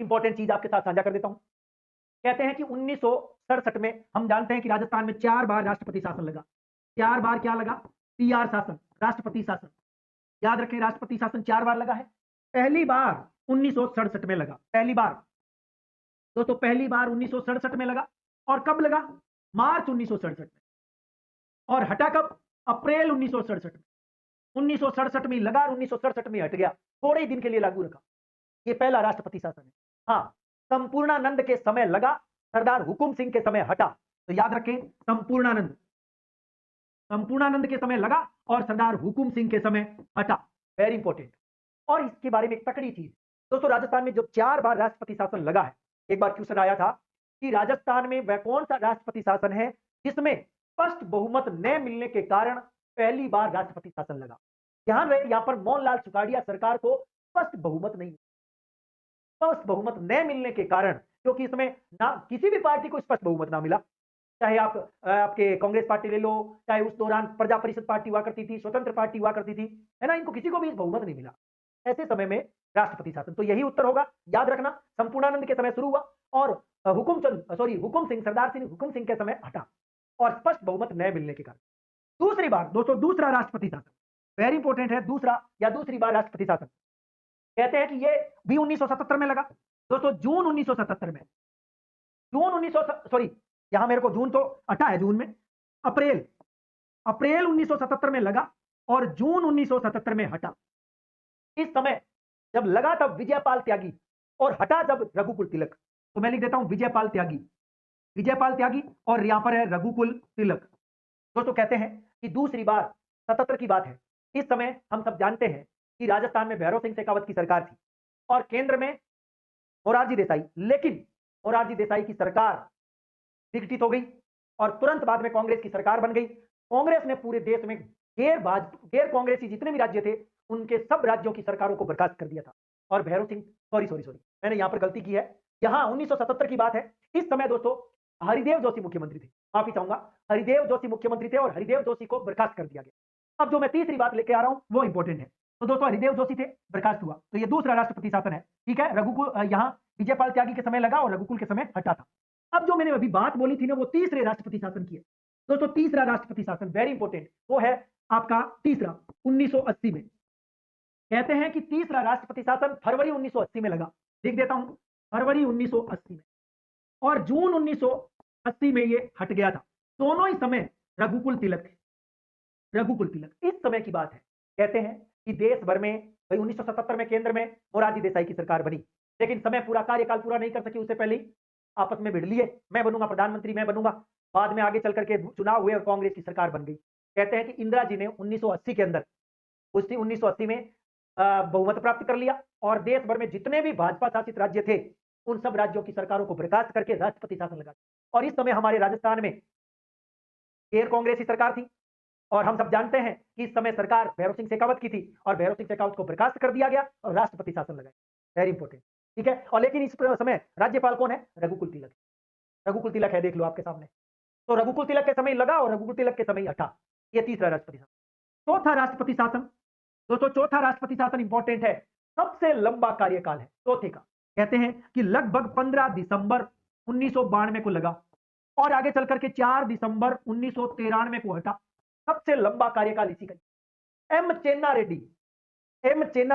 Important चीज आपके साथ साझा कर देता हूं। कहते हैं कि 1967 में हम जानते हैं कि राजस्थान में 4 बार राष्ट्रपति शासन लगा। 4 बार क्या लगा? पीआर शासन, राष्ट्रपति शासन। याद रखें, राष्ट्रपति शासन 4 बार लगा है। पहली बार 1967 में लगा, पहली बार। दोस्तों पहली बार 1967 में लगा। और कब लगा? मार्च 1967 में। और हटा कब? अप्रैल 1967 में। 1967 में लगा और 1967 में हट गया, थोड़े ही दिन के लिए लागू रखा। ये पहला राष्ट्रपति शासन है। हाँ, संपूर्णानंद के समय लगा, सरदार हुकुम सिंह के समय हटा। तो याद रखें, संपूर्णानंद के समय लगा और सरदार हुकुम सिंह के समय हटा। Very important. और इसके बारे में एक तकड़ी चीज दोस्तों, राजस्थान में जो 4 बार राष्ट्रपति शासन लगा है, एक बार क्वेश्चन आया था कि राजस्थान में वह कौन सा राष्ट्रपति शासन है जिसमें स्पष्ट बहुमत न मिलने के कारण पहली बार राष्ट्रपति शासन लगा। ध्यान रहे, यहां पर मोहनलाल सुखाड़िया सरकार को स्पष्ट बहुमत नहीं, स्पष्ट बहुमत न मिलने के कारण, क्योंकि इसमें ना किसी भी पार्टी को स्पष्ट बहुमत ना मिला, चाहे आप आपके कांग्रेस पार्टी ले लो, चाहे उस दौरान प्रजा परिषद पार्टी हुआ करती थी, स्वतंत्र पार्टी हुआ करती थी, है ना, इनको किसी को भी बहुमत नहीं मिला। ऐसे समय में राष्ट्रपति शासन, तो यही उत्तर होगा। याद रखना, संपूर्णानंद के समय शुरू हुआ और हुकुम सिंह, सरदार सिंह हुकुम सिंह के समय हटा और स्पष्ट बहुमत न मिलने के कारण। दूसरी बार दोस्तों, दूसरा राष्ट्रपति शासन वेरी इंपॉर्टेंट है। दूसरी बार राष्ट्रपति शासन कहते हैं कि ये भी 1977 में लगा। दोस्तों जून 1977 में, यहां मेरे को जून तो हटा है, जून में, अप्रैल 1977 में लगा और जून 1977 में हटा। इस समय जब लगा तब विजयपाल त्यागी और हटा जब रघुकुल तिलक। तो मैं लिख देता हूं विजयपाल त्यागी और यहां पर है रघुकुल तिलक। दोस्तों कहते हैं कि दूसरी बार 77 की बात है। इस समय हम सब जानते हैं कि राजस्थान में भैरव सिंह शेखावत की सरकार थी और केंद्र में मोरारजी देसाई, लेकिन मोरारजी देसाई की सरकार विघटित हो गई और तुरंत बाद में कांग्रेस की सरकार बन गई। कांग्रेस ने पूरे देश में गैर कांग्रेसी जितने भी राज्य थे उनके सब राज्यों की सरकारों को बर्खास्त कर दिया था। और भैरव सिंह, सॉरी मैंने यहां पर गलती की है, यहां 1977 की बात है। इस समय दोस्तों हरिदेव जोशी मुख्यमंत्री थे, माफी चाहूंगा, हरिदेव जोशी मुख्यमंत्री थे और हरिदेव जोशी को बर्खास्त कर दिया गया। अब जो मैं तीसरी बात लेके आ रहा हूं वो इंपॉर्टेंट है। तो दोस्तों हरिदेव जोशी थे, बर्खास्त हुआ, तो ये दूसरा राष्ट्रपति शासन है। ठीक है, रघुकुल यहां विजयपाल त्यागी के समय लगा और रघुकुल के समय हटा था। अब जो मैंने अभी बात बोली थी ना, वो तीसरे राष्ट्रपति शासन की है। दोस्तों तीसरा राष्ट्रपति शासन वेरी इंपॉर्टेंट, वो है आपका तीसरा 1980 में। कहते हैं कि तीसरा राष्ट्रपति शासन फरवरी 1980 में लगा, लिख देता हूं फरवरी 1980 में, और जून 1980 में ये हट गया था। दोनों ही समय रघुकुल तिलक इस समय की बात है। कहते हैं कि देश भर में भाई 1977 में केंद्र में मोरारजी देसाई की सरकार बनी, लेकिन समय पूरा, कार्यकाल पूरा नहीं कर सकी, उससे पहले आपस में भिड़ लिए, मैं बनूंगा प्रधानमंत्री, मैं बनूंगा। बाद में आगे चल करके चुनाव हुए और कांग्रेस की सरकार बन गई। कहते हैं कि इंदिरा जी ने 1980 के अंदर, उसी 1980 में बहुमत प्राप्त कर लिया और देश भर में जितने भी भाजपा शासित राज्य थे उन सब राज्यों की सरकारों को बर्खास्त करके राष्ट्रपति शासन लगा। और इस समय हमारे राजस्थान में गैर कांग्रेसी सरकार थी और हम सब जानते हैं कि इस समय सरकार भैरव सिंह शेखावत की थी और भैरव सिंह शेखावत को बर्खास्त कर दिया गया और राष्ट्रपति शासन लगाया। Very important. ठीक है, और लेकिन इस समय राज्यपाल कौन है? रघुकुल तिलक है, देख लो आपके सामने। तो रघुकुल तिलक के समय लगा और रघुकुल तिलक के समय हटा। ये तीसरा राष्ट्रपति शासन। चौथा राष्ट्रपति शासन दोस्तों, चौथा राष्ट्रपति शासन इंपॉर्टेंट है, सबसे लंबा कार्यकाल है चौथे का। कहते हैं कि लगभग 15 दिसंबर 1992 को लगा और आगे चल करके 4 दिसंबर 1993 को हटा। सबसे लंबा कार्यकाल इसी का। एम चेन्ना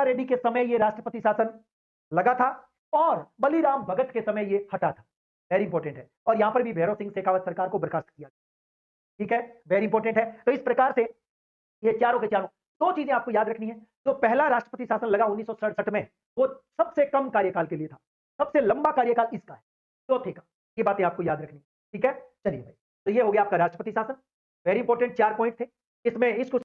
रेड्डी के समय यह राष्ट्रपति शासन लगा था और बलीराम भगत के समय यह हटा था। वेरी इंपॉर्टेंट है। और यहां पर भी भैरव सिंह शेखावत सरकार को बर्खास्त किया। ठीक है, वेरी इंपॉर्टेंट है। तो इस प्रकार से ये चारों के चारों, दो चीजें आपको याद रखनी है। जो पहला राष्ट्रपति शासन लगा 1967 में, वो सबसे कम कार्यकाल के लिए था, सबसे लंबा कार्यकाल इसका है, चौथे का। ये बातें आपको याद रखनी। ठीक है, चलिए भाई, तो ये हो गया आपका राष्ट्रपति शासन। वेरी इंपॉर्टेंट 4 पॉइंट थे इसमें। इसको